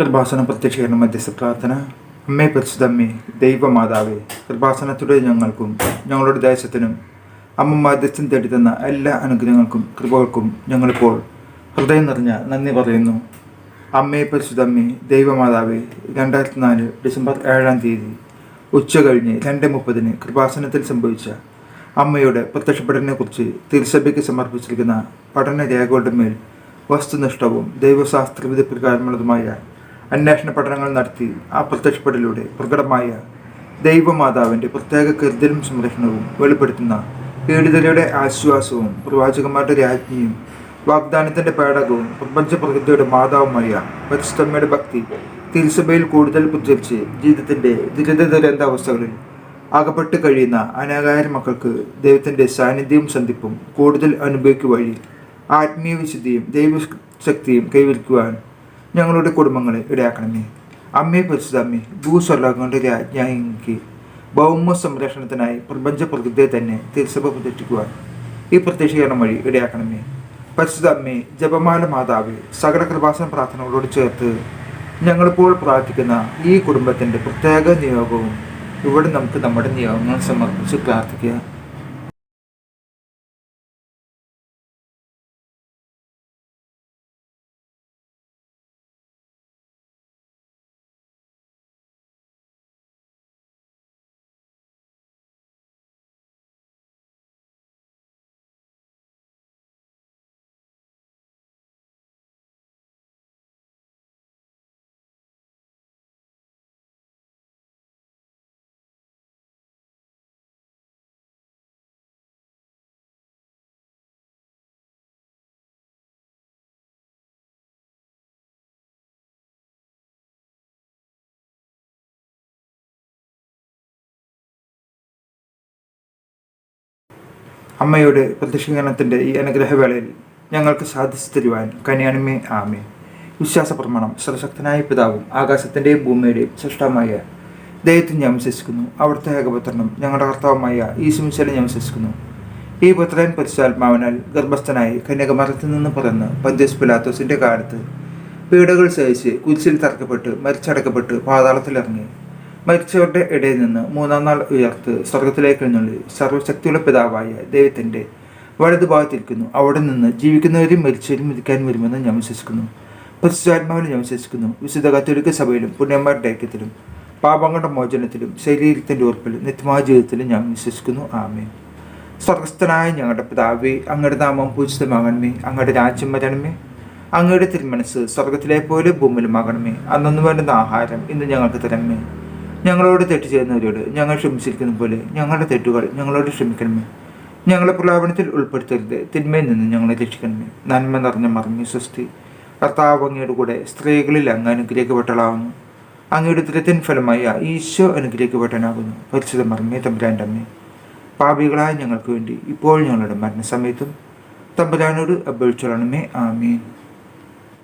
കൃപാസനം പ്രത്യക്ഷീകരണ മധ്യസ്ഥ പ്രാർത്ഥന. അമ്മേ പരിശുദ്ധമ്മേ, ദൈവമാതാവേ, കൃപാസനത്തിലൂടെ ഞങ്ങൾക്കും ഞങ്ങളുടെ ദേശത്തിനും അമ്മ മധ്യസ്ഥം തേടിത്തന്ന എല്ലാ അനുഗ്രഹങ്ങൾക്കും കൃപകൾക്കും ഞങ്ങളിപ്പോൾ ഹൃദയം നിറഞ്ഞ നന്ദി പറയുന്നു. അമ്മേ പരിശുദ്ധമ്മേ, ദൈവമാതാവേ, 2004 ഡിസംബർ 7 ഉച്ച കഴിഞ്ഞ് 2:30 കൃപാസനത്തിൽ സംഭവിച്ച അമ്മയുടെ പ്രത്യക്ഷപ്പെടലിനെക്കുറിച്ച് തിരുസഭയ്ക്ക് സമർപ്പിച്ചിരിക്കുന്ന പഠനരേഖകളുടെ മേൽ വസ്തുനിഷ്ഠവും ദൈവശാസ്ത്രവിധി പ്രകാരമുള്ളതുമായ അന്വേഷണ പഠനങ്ങൾ നടത്തി ആ പ്രത്യക്ഷപ്പെടലിലൂടെ പ്രകടമായ ദൈവമാതാവിൻ്റെ പ്രത്യേക കരുതലും സംരക്ഷണവും വെളിപ്പെടുത്തുന്ന പീഡിതരുടെ ആശ്വാസവും പ്രവാചകന്മാരുടെ രാജ്ഞിയും വാഗ്ദാനത്തിൻ്റെ പേടകവും പ്രപഞ്ച പ്രകൃതിയുടെ മാതാവുമായ പരിശുദ്ധമ്മയുടെ ഭക്തി തിരുസഭയിൽ കൂടുതൽ പ്രചരിച്ച് ജീവിതത്തിൻ്റെ ദുരന്താവസ്ഥകളിൽ അകപ്പെട്ട് കഴിയുന്ന അനേകായിരം മക്കൾക്ക് ദൈവത്തിൻ്റെ സാന്നിധ്യവും സന്ധിപ്പും കൂടുതൽ അനുഭവിക്കുക വഴി ആത്മീയ വിശുദ്ധിയും ദൈവശക്തിയും കൈവരിക്കുവാൻ ഞങ്ങളുടെ കുടുംബങ്ങളെ ഇടയാക്കണമേ. അമ്മേ പരിശുദ്ധമ്മേ, ഭൂസ്വർലോകങ്ങളുടെ രാജ്ഞിക്ക് ഭൗമ സംരക്ഷണത്തിനായി പ്രപഞ്ച പ്രകൃതിയെ തന്നെ തിരുസഭ പ്രതിഷ്ഠിക്കുവാൻ ഈ പ്രത്യക്ഷീകരണം വഴി ഇടയാക്കണമേ. പരിശുദ്ധ അമ്മേ, ജപമാല മാതാവേ, സകല കൃപാസന പ്രാർത്ഥനകളോട് ചേർത്ത് ഞങ്ങളിപ്പോൾ പ്രാർത്ഥിക്കുന്ന ഈ കുടുംബത്തിൻ്റെ പ്രത്യേക നിയോഗവും ഇവിടെ നമുക്ക് നമ്മുടെ നിയോഗങ്ങൾ സമർപ്പിച്ച് പ്രാർത്ഥിക്കുക. അമ്മയുടെ പ്രത്യക്ഷീകരണത്തിൻ്റെ ഈ അനുഗ്രഹവേളയിൽ ഞങ്ങൾക്ക് സാധിച്ചു തരുവാൻ കനിയണമേ. ആമേൻ. വിശ്വാസ പ്രമാണം. സർവശക്തനായ പിതാവും ആകാശത്തിൻ്റെയും ഭൂമിയുടെയും സൃഷ്ടാവുമായ ദൈവത്തെ ഞാൻ വിശ്വസിക്കുന്നു. അവിടുത്തെ ഏകപുത്രനും ഞങ്ങളുടെ കർത്താവുമായ യേശുമിശിഹായെ ഞാൻ വിശ്വസിക്കുന്നു. ഈ പുത്രൻ പരിശുദ്ധാത്മാവിനാൽ ഗർഭസ്ഥനായി കന്യകമറിയത്തിൽ നിന്ന് പിറന്ന് പന്തിയോസ് പിലാത്തോസിൻ്റെ കാലത്ത് പീഡകൾ സഹിച്ച് കുരിശിൽ തറക്കപ്പെട്ട് മരിച്ചടക്കപ്പെട്ട് പാതാളത്തിലിറങ്ങി മരിച്ചവരുടെ ഇടയിൽ നിന്ന് 3-ാം നാൾ ഉയർത്ത് സ്വർഗത്തിലേക്ക് എഴുന്നള്ളി സർവശക്തിയുള്ള പിതാവായ ദൈവത്തിൻ്റെ വലതുഭാഗത്തിരിക്കുന്നു. അവിടെ നിന്ന് ജീവിക്കുന്നവരും മരിച്ചവരും വിധിക്കാൻ വരുമെന്ന് ഞാൻ വിശ്വസിക്കുന്നു. പരിശുദ്ധാത്മാവിനെ ഞാൻ വിശ്വസിക്കുന്നു. വിശുദ്ധ കത്തോലിക്ക സഭയിലും പുണ്യന്മാരുടെ ഐക്യത്തിലും പാപങ്ങളുടെ മോചനത്തിലും ശരീരത്തിൻ്റെ ഉറപ്പിലും നിത്യമായ ജീവിതത്തിലും ഞാൻ വിശ്വസിക്കുന്നു. ആമേൻ. സ്വർഗസ്ഥനായ ഞങ്ങളുടെ പിതാവേ, അങ്ങയുടെ നാമം പൂജിതമാകണമേ. അങ്ങയുടെ രാജ്യം വരണമേ. അങ്ങയുടെ തിരുമനസ് സ്വർഗത്തിലെ പോലെ ഭൂമിയിലുമാകണമേ. അന്നു വേണ്ടുന്ന ആഹാരം ഇന്ന് ഞങ്ങൾക്ക് തരണമേ. ഞങ്ങളോട് തെറ്റ് ചെയ്യുന്നവരോട് ഞങ്ങൾ ക്ഷമിച്ചിരിക്കുന്ന പോലെ ഞങ്ങളുടെ തെറ്റുകൾ ഞങ്ങളോട് ക്ഷമിക്കണമേ. ഞങ്ങളെ പ്രലാപനത്തിൽ ഉൾപ്പെടുത്തരുത്, തിന്മയിൽ നിന്ന് ഞങ്ങളെ രക്ഷിക്കണമേ. നന്മ നിറഞ്ഞ മറിഞ്ഞ സ്വസ്തി, കർത്താവ് അങ്ങയുടെ കൂടെ സ്ത്രീകളിൽ അങ്ങ് അനുഗ്രഹിക്കപ്പെട്ടളാവുന്നു. അങ്ങയുടെ ഉദരത്തിൻ ഫലമായ ഈശോ അനുഗ്രഹിക്കപ്പെട്ടനാകുന്നു. പരിശുദ്ധ മറിഞ്ഞ തമ്പുരാൻ്റെ അമ്മേ, പാപികളായ ഞങ്ങൾക്ക് വേണ്ടി ഇപ്പോൾ ഞങ്ങളുടെ മരണസമയത്തും തമ്പുരാനോട് അപേക്ഷിച്ചോളണമേ. ആമേൻ.